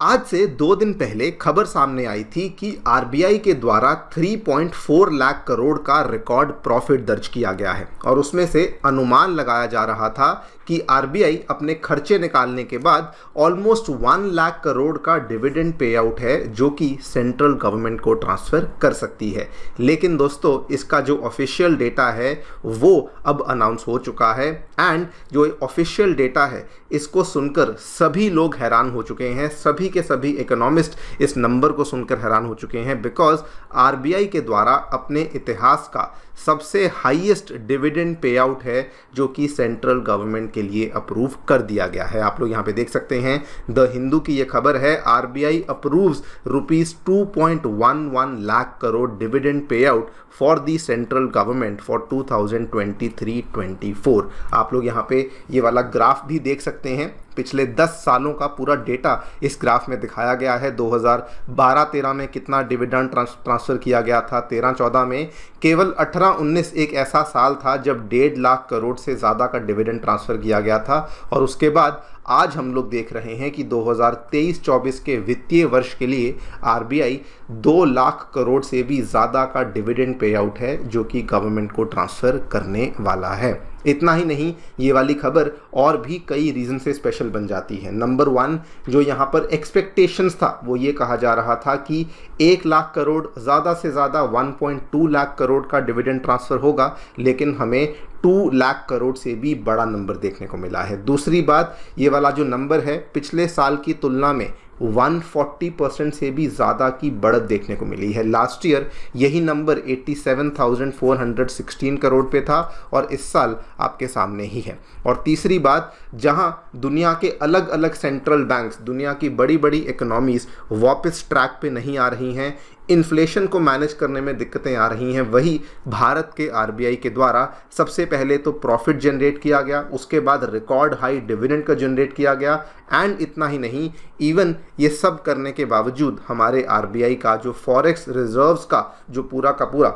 आज से 2 दिन पहले खबर सामने आई थी कि आरबीआई के द्वारा 3.4 लाख करोड़ का रिकॉर्ड प्रॉफिट दर्ज किया गया है और उसमें से अनुमान लगाया जा रहा था कि आरबीआई अपने खर्चे निकालने के बाद ऑलमोस्ट 1 लाख करोड़ का डिविडेंड पे आउट है जो कि सेंट्रल गवर्नमेंट को ट्रांसफ़र कर सकती है। लेकिन दोस्तों, इसका जो ऑफिशियल डेटा है वो अब अनाउंस हो चुका है एंड जो ऑफिशियल डेटा है इसको सुनकर सभी लोग हैरान हो चुके हैं। सभी के सभी इकोनॉमिस्ट इस नंबर को सुनकर हैरान हो चुके हैं बिकॉज आरबीआई के द्वारा अपने इतिहास का सबसे हाईएस्ट डिविडेंड पे आउट है जो कि सेंट्रल गवर्नमेंट के लिए अप्रूव कर दिया गया है। आप लोग यहाँ पे देख सकते हैं, द हिंदू की ये खबर है, RBI approves ₹2.11 lakh crore dividend pay out for the central government for 2023-24। आप लोग यहाँ पे ये वाला ग्राफ भी देख सकते हैं। पिछले 10 सालों का पूरा डेटा इस ग्राफ में दिखाया गया है। 2012-13 में कितना डिविडेंड ट्रांसफ़र किया गया था, 13-14 में केवल 18-19 एक ऐसा साल था जब 1.5 लाख करोड़ से ज़्यादा का डिविडेंड ट्रांसफ़र किया गया था। और उसके बाद आज हम लोग देख रहे हैं कि 2023-24 के वित्तीय वर्ष के लिए आरबीआई 2 लाख करोड़ से भी ज़्यादा का डिविडेंड पे आउट है जो कि गवर्नमेंट को ट्रांसफ़र करने वाला है। इतना ही नहीं, ये वाली खबर और भी कई रीज़न से स्पेशल बन जाती है। नंबर 1 जो यहाँ पर एक्सपेक्टेशंस था वो ये कहा जा रहा था कि 1 लाख करोड़, ज़्यादा से ज़्यादा 1.2 लाख करोड़ का डिविडेंड ट्रांसफ़र होगा, लेकिन हमें 2 लाख करोड़ से भी बड़ा नंबर देखने को मिला है। दूसरी बात, ये वाला जो नंबर है पिछले साल की तुलना में 140% से भी ज़्यादा की बढ़त देखने को मिली है। लास्ट ईयर यही नंबर 87,416 करोड़ पे था और इस साल आपके सामने ही है। और तीसरी बात, जहां दुनिया के अलग अलग सेंट्रल बैंक्स, दुनिया की बड़ी बड़ी इकोनॉमीज़ वापस ट्रैक पे नहीं आ रही हैं, इन्फ्लेशन को मैनेज करने में दिक्कतें आ रही हैं, वही भारत के आरबीआई के द्वारा सबसे पहले तो प्रॉफिट जनरेट किया गया, उसके बाद रिकॉर्ड हाई डिविडेंड का जनरेट किया गया एंड इतना ही नहीं, इवन ये सब करने के बावजूद हमारे आरबीआई का जो फॉरेक्स रिजर्व्स का जो पूरा का पूरा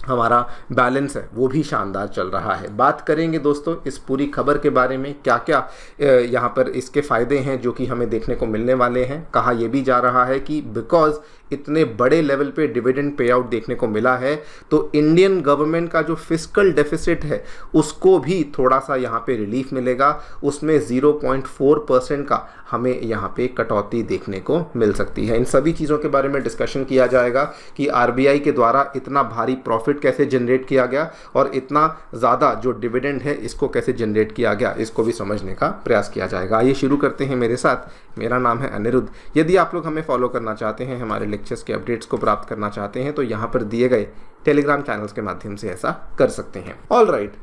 हमारा बैलेंस है वो भी शानदार चल रहा है। बात करेंगे दोस्तों इस पूरी खबर के बारे में, क्या क्या यहाँ पर इसके फ़ायदे हैं जो कि हमें देखने को मिलने वाले हैं। कहा यह भी जा रहा है कि बिकॉज इतने बड़े लेवल पे डिविडेंड पे आउट देखने को मिला है तो इंडियन गवर्नमेंट का जो फिस्कल डेफिसिट है उसको भी थोड़ा सा यहाँ पे रिलीफ मिलेगा। उसमें 0.4% का हमें यहाँ पे कटौती देखने को मिल सकती है। इन सभी चीज़ों के बारे में डिस्कशन किया जाएगा कि आरबीआई के द्वारा इतना भारी प्रॉफिट कैसे जनरेट किया गया और इतना ज़्यादा जो डिविडेंड है इसको कैसे जनरेट किया गया, इसको भी समझने का प्रयास किया जाएगा। आइए शुरू करते हैं मेरे साथ। मेरा नाम है अनिरुद्ध। यदि आप लोग हमें फॉलो करना चाहते हैं, हमारे लेक्चर्स के अपडेट्स को प्राप्त करना चाहते हैं तो यहाँ पर दिए गए टेलीग्राम चैनल्स के माध्यम से ऐसा कर सकते हैं। ऑल राइट,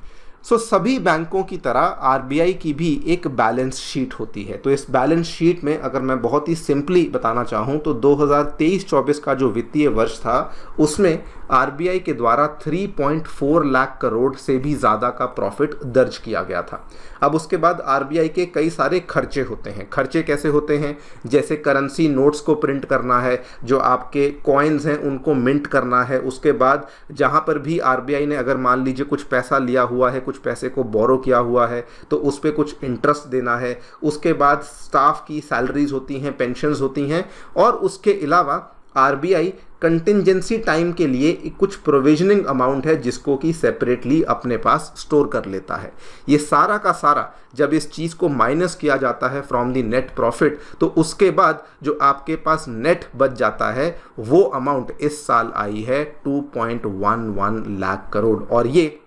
सो सभी बैंकों की तरह आरबीआई की भी एक बैलेंस शीट होती है। तो इस बैलेंस शीट में अगर मैं बहुत ही सिंपली बताना चाहूँ तो 2023-24 का जो वित्तीय वर्ष था उसमें आरबीआई के द्वारा 3.4 लाख करोड़ से भी ज़्यादा का प्रॉफिट दर्ज किया गया था। अब उसके बाद आरबीआई के कई सारे खर्चे होते हैं। खर्चे कैसे होते हैं? जैसे करेंसी नोट्स को प्रिंट करना है, जो आपके कॉइन्स हैं उनको मिंट करना है। उसके बाद जहाँ पर भी आरबीआई ने अगर मान लीजिए कुछ पैसा लिया हुआ है, कुछ पैसे को बोरो किया हुआ है तो उस पर कुछ इंटरेस्ट देना है। उसके बाद स्टाफ की सैलरीज होती हैं, पेंशन्स होती हैं और उसके अलावा आरबीआई कंटिंजेंसी टाइम के लिए कुछ प्रोविजनिंग अमाउंट है जिसको कि सेपरेटली अपने पास स्टोर कर लेता है। ये सारा का सारा जब इस चीज़ को माइनस किया जाता है फ्रॉम द नेट प्रॉफिट तो उसके बाद जो आपके पास नेट बच जाता है वो अमाउंट इस साल आई है 2.11 लाख करोड़। और ये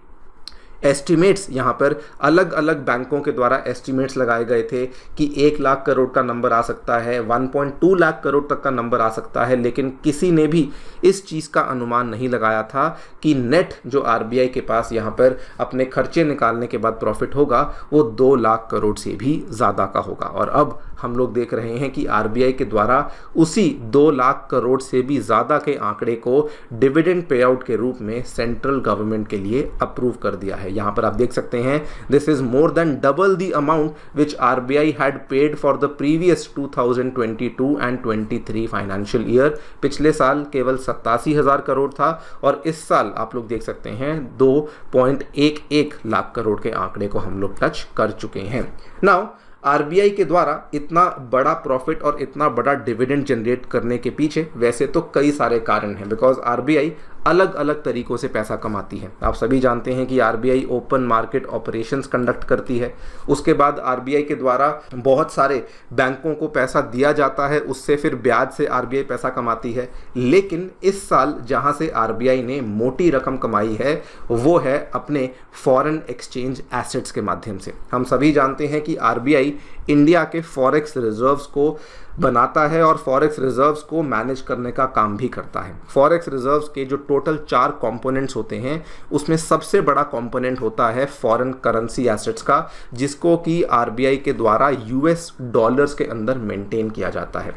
एस्टिमेट्स यहाँ पर अलग अलग बैंकों के द्वारा एस्टिमेट्स लगाए गए थे कि 1 लाख करोड़ का नंबर आ सकता है, 1.2 लाख करोड़ तक का नंबर आ सकता है, लेकिन किसी ने भी इस चीज़ का अनुमान नहीं लगाया था कि नेट जो आरबीआई के पास यहाँ पर अपने खर्चे निकालने के बाद प्रॉफिट होगा वो 2 लाख करोड़ से भी ज़्यादा का होगा। और अब हम लोग देख रहे हैं कि आरबीआई के द्वारा उसी 2 लाख करोड़ से भी ज़्यादा के आंकड़े को डिविडेंड पे आउट के रूप में सेंट्रल गवर्नमेंट के लिए अप्रूव कर दिया है। यहाँ पर आप देख सकते हैं, this is more than double the amount which RBI had paid for the previous 2022 and 23 financial year. पिछले साल केवल 87,000 करोड़ था और इस साल आप लोग देख सकते हैं 2.11 लाख करोड़ के आंकड़े को हम लोग टच कर चुके हैं। नाउ आरबीआई के द्वारा इतना बड़ा प्रॉफिट और इतना बड़ा डिविडेंड जनरेट करने के पीछे वैसे तो कई सारे कारण हैं, बिकॉज आरबीआई अलग अलग तरीकों से पैसा कमाती है। आप सभी जानते हैं कि RBI open market operations conduct करती है, उसके बाद आरबीआई के द्वारा बहुत सारे बैंकों को पैसा दिया जाता है, उससे फिर ब्याज से आरबीआई पैसा कमाती है। लेकिन इस साल जहां से आरबीआई ने मोटी रकम कमाई है वो है अपने फॉरेन एक्सचेंज एसेट्स के माध्यम से। हम सभी जानते हैं कि आरबीआई इंडिया के फॉरेक्स रिजर्व्स को बनाता है और फॉरेक्स रिजर्व्स को मैनेज करने का काम भी करता है। फॉरेक्स रिजर्व्स के जो टोटल 4 कंपोनेंट्स होते हैं उसमें सबसे बड़ा कंपोनेंट होता है फॉरेन करेंसी एसेट्स का, जिसको कि आरबीआई के द्वारा यूएस डॉलर्स के अंदर मेंटेन किया जाता है।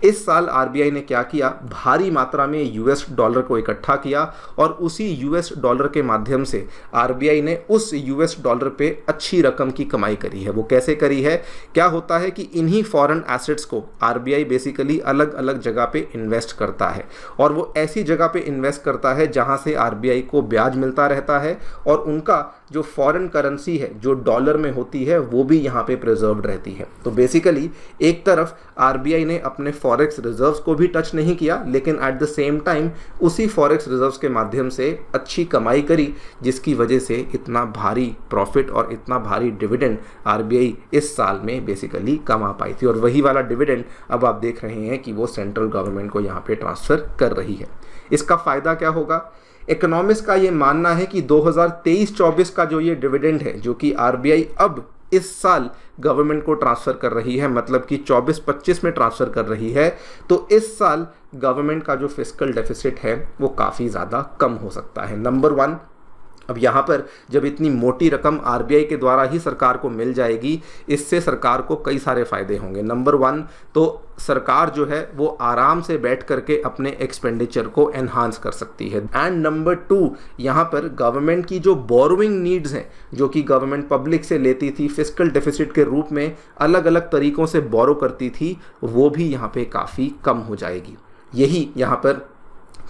इस साल आरबीआई ने क्या किया, भारी मात्रा में यूएस डॉलर को इकट्ठा किया और उसी यूएस डॉलर के माध्यम से आरबीआई ने उस यूएस डॉलर पे अच्छी रकम की कमाई करी है। वो कैसे करी है, क्या होता है कि इन्हीं फॉरेन एसेट्स को आरबीआई बेसिकली अलग अलग जगह पे इन्वेस्ट करता है और वो ऐसी जगह पे इन्वेस्ट करता है जहां से आरबीआई को ब्याज मिलता रहता है और उनका जो फॉरेन करेंसी है जो डॉलर में होती है वो भी यहाँ पे प्रिजर्व्ड रहती है। तो बेसिकली एक तरफ आरबीआई ने अपने फॉरेक्स रिजर्व्स को भी टच नहीं किया, लेकिन एट द सेम टाइम उसी फॉरेक्स रिजर्व्स के माध्यम से अच्छी कमाई करी, जिसकी वजह से इतना भारी प्रॉफिट और इतना भारी डिविडेंड आरबीआई इस साल में बेसिकली कमा पाई थी। और वही वाला डिविडेंड अब आप देख रहे हैं कि वो सेंट्रल गवर्नमेंट को यहाँ पे ट्रांसफर कर रही है। इसका फायदा क्या होगा, इकोनॉमिस्ट का ये मानना है कि 2023-24 का जो ये डिविडेंड है जो कि आरबीआई अब इस साल गवर्नमेंट को ट्रांसफ़र कर रही है, मतलब कि 24-25 में ट्रांसफ़र कर रही है, तो इस साल गवर्नमेंट का जो फिस्कल डेफिसिट है वो काफ़ी ज़्यादा कम हो सकता है। नंबर 1, अब यहाँ पर जब इतनी मोटी रकम आरबीआई के द्वारा ही सरकार को मिल जाएगी, इससे सरकार को कई सारे फायदे होंगे। नंबर 1 तो सरकार जो है वो आराम से बैठ करके अपने एक्सपेंडिचर को एनहांस कर सकती है। एंड नंबर 2, यहाँ पर गवर्नमेंट की जो बोरोइंग नीड्स हैं जो कि गवर्नमेंट पब्लिक से लेती थी फिस्कल डेफिसिट के रूप में, अलग अलग तरीक़ों से बोरो करती थी, वो भी यहाँ पे काफ़ी कम हो जाएगी। यही यहाँ पर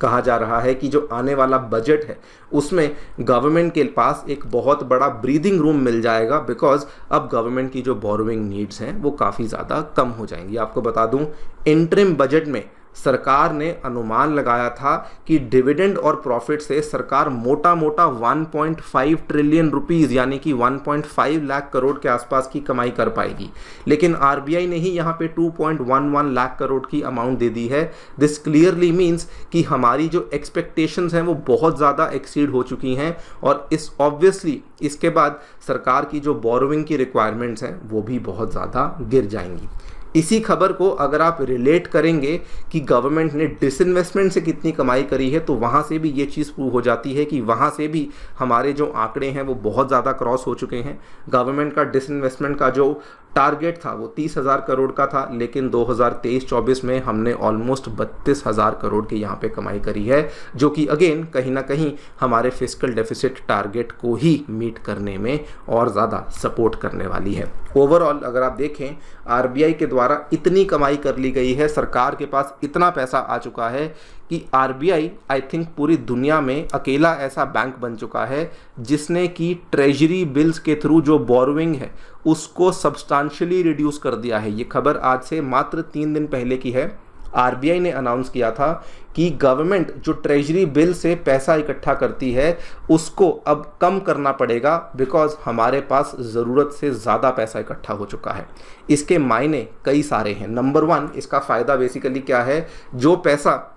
कहा जा रहा है कि जो आने वाला बजट है उसमें गवर्नमेंट के पास एक बहुत बड़ा ब्रीदिंग रूम मिल जाएगा, बिकॉज अब गवर्नमेंट की जो बोरोइंग नीड्स हैं वो काफ़ी ज़्यादा कम हो जाएंगी। आपको बता दूं, इंटरिम बजट में सरकार ने अनुमान लगाया था कि डिविडेंड और प्रॉफिट से सरकार मोटा मोटा 1.5 ट्रिलियन रुपीस यानी कि 1.5 लाख करोड़ के आसपास की कमाई कर पाएगी, लेकिन आरबीआई ने ही यहाँ पे 2.11 लाख करोड़ की अमाउंट दे दी है। दिस क्लियरली मीन्स कि हमारी जो एक्सपेक्टेशंस हैं वो बहुत ज़्यादा एक्सीड हो चुकी हैं और इस ऑब्वियसली इसके बाद सरकार की जो बोरोइंग की रिक्वायरमेंट्स हैं वो भी बहुत ज़्यादा गिर जाएंगी। इसी खबर को अगर आप रिलेट करेंगे कि गवर्नमेंट ने डिसइन्वेस्टमेंट से कितनी कमाई करी है, तो वहाँ से भी ये चीज़ प्रूव हो जाती है कि वहाँ से भी हमारे जो आंकड़े हैं वो बहुत ज़्यादा क्रॉस हो चुके हैं। गवर्नमेंट का डिसइन्वेस्टमेंट का जो टारगेट था वो 30,000 करोड़ का था, लेकिन 2023-24 में हमने ऑलमोस्ट 32,000 करोड़ की यहाँ पे कमाई करी है, जो कि अगेन कहीं ना कहीं हमारे फिस्कल डेफिसिट टारगेट को ही मीट करने में और ज़्यादा सपोर्ट करने वाली है। ओवरऑल अगर आप देखें, आरबीआई के द्वारा इतनी कमाई कर ली गई है, सरकार के पास इतना पैसा आ चुका है कि आरबीआई आई थिंक पूरी दुनिया में अकेला ऐसा बैंक बन चुका है जिसने कि ट्रेजरी बिल्स के थ्रू जो बोरोइंग है उसको सब्सटेंशियली रिड्यूस कर दिया है। ये खबर आज से मात्र 3 दिन पहले की है। आरबीआई ने अनाउंस किया था कि गवर्नमेंट जो ट्रेजरी बिल से पैसा इकट्ठा करती है उसको अब कम करना पड़ेगा, बिकॉज हमारे पास ज़रूरत से ज़्यादा पैसा इकट्ठा हो चुका है। इसके मायने कई सारे हैं। नंबर 1, इसका फ़ायदा बेसिकली क्या है, जो पैसा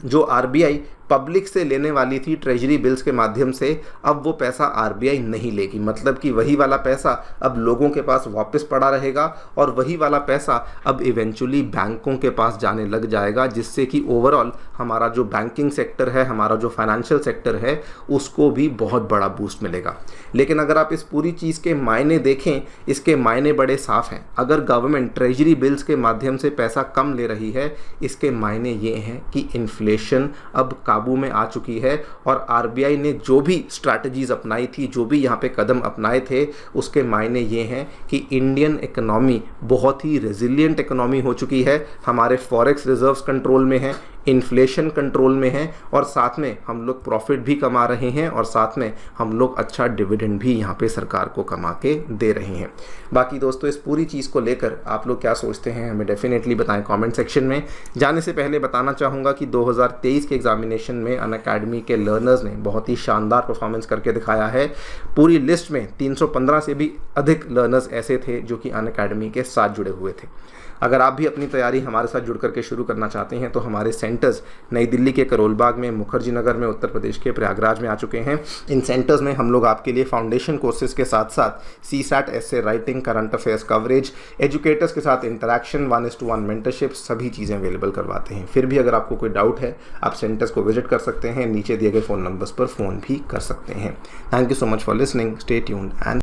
जो आरबीआई पब्लिक से लेने वाली थी ट्रेजरी बिल्स के माध्यम से, अब वो पैसा आरबीआई नहीं लेगी, मतलब कि वही वाला पैसा अब लोगों के पास वापस पड़ा रहेगा और वही वाला पैसा अब इवेंचुअली बैंकों के पास जाने लग जाएगा, जिससे कि ओवरऑल हमारा जो बैंकिंग सेक्टर है, हमारा जो फाइनेंशियल सेक्टर है, उसको भी बहुत बड़ा बूस्ट मिलेगा। लेकिन अगर आप इस पूरी चीज़ के मायने देखें, इसके मायने बड़े साफ हैं। अगर गवर्नमेंट ट्रेजरी बिल्स के माध्यम से पैसा कम ले रही है, इसके मायने ये हैं कि इन्फ्लेशन अब काबू में आ चुकी है और आरबीआई ने जो भी स्ट्रैटेजीज अपनाई थी, जो भी यहाँ पे कदम अपनाए थे, उसके मायने ये हैं कि इंडियन इकोनॉमी बहुत ही रेजिलिएंट इकोनॉमी हो चुकी है। हमारे फॉरेक्स रिजर्व्स कंट्रोल में हैं, इन्फ्लेशन कंट्रोल में है और साथ में हम लोग प्रॉफिट भी कमा रहे हैं और साथ में हम लोग अच्छा डिविडेंड भी यहाँ पे सरकार को कमा के दे रहे हैं। बाकी दोस्तों इस पूरी चीज़ को लेकर आप लोग क्या सोचते हैं हमें डेफिनेटली बताएं कमेंट सेक्शन में। जाने से पहले बताना चाहूँगा कि 2023 के एग्जामिनेशन में अनअकैडमी के लर्नर्स ने बहुत ही शानदार परफॉर्मेंस करके दिखाया है। पूरी लिस्ट में 315 से भी अधिक लर्नर्स ऐसे थे जो कि अनअकैडमी के साथ जुड़े हुए थे। अगर आप भी अपनी तैयारी हमारे साथ जुड़ करके शुरू करना चाहते हैं तो हमारे सेंटर्स नई दिल्ली के करोल बाग में, मुखर्जी नगर में, उत्तर प्रदेश के प्रयागराज में आ चुके हैं। इन सेंटर्स में हम लोग आपके लिए फाउंडेशन कोर्सेज के साथ साथ CSAT, essay writing, current affairs coverage, educators के साथ इंटरेक्शन, 1:1 मेंटरशिप, सभी चीज़ें अवेलेबल करवाते हैं। फिर भी अगर आपको कोई डाउट है आप सेंटर्स को विजिट कर सकते हैं, नीचे दिए गए फ़ोन नंबर्स पर फ़ोन भी कर सकते हैं। Thank you so much for listening, stay tuned and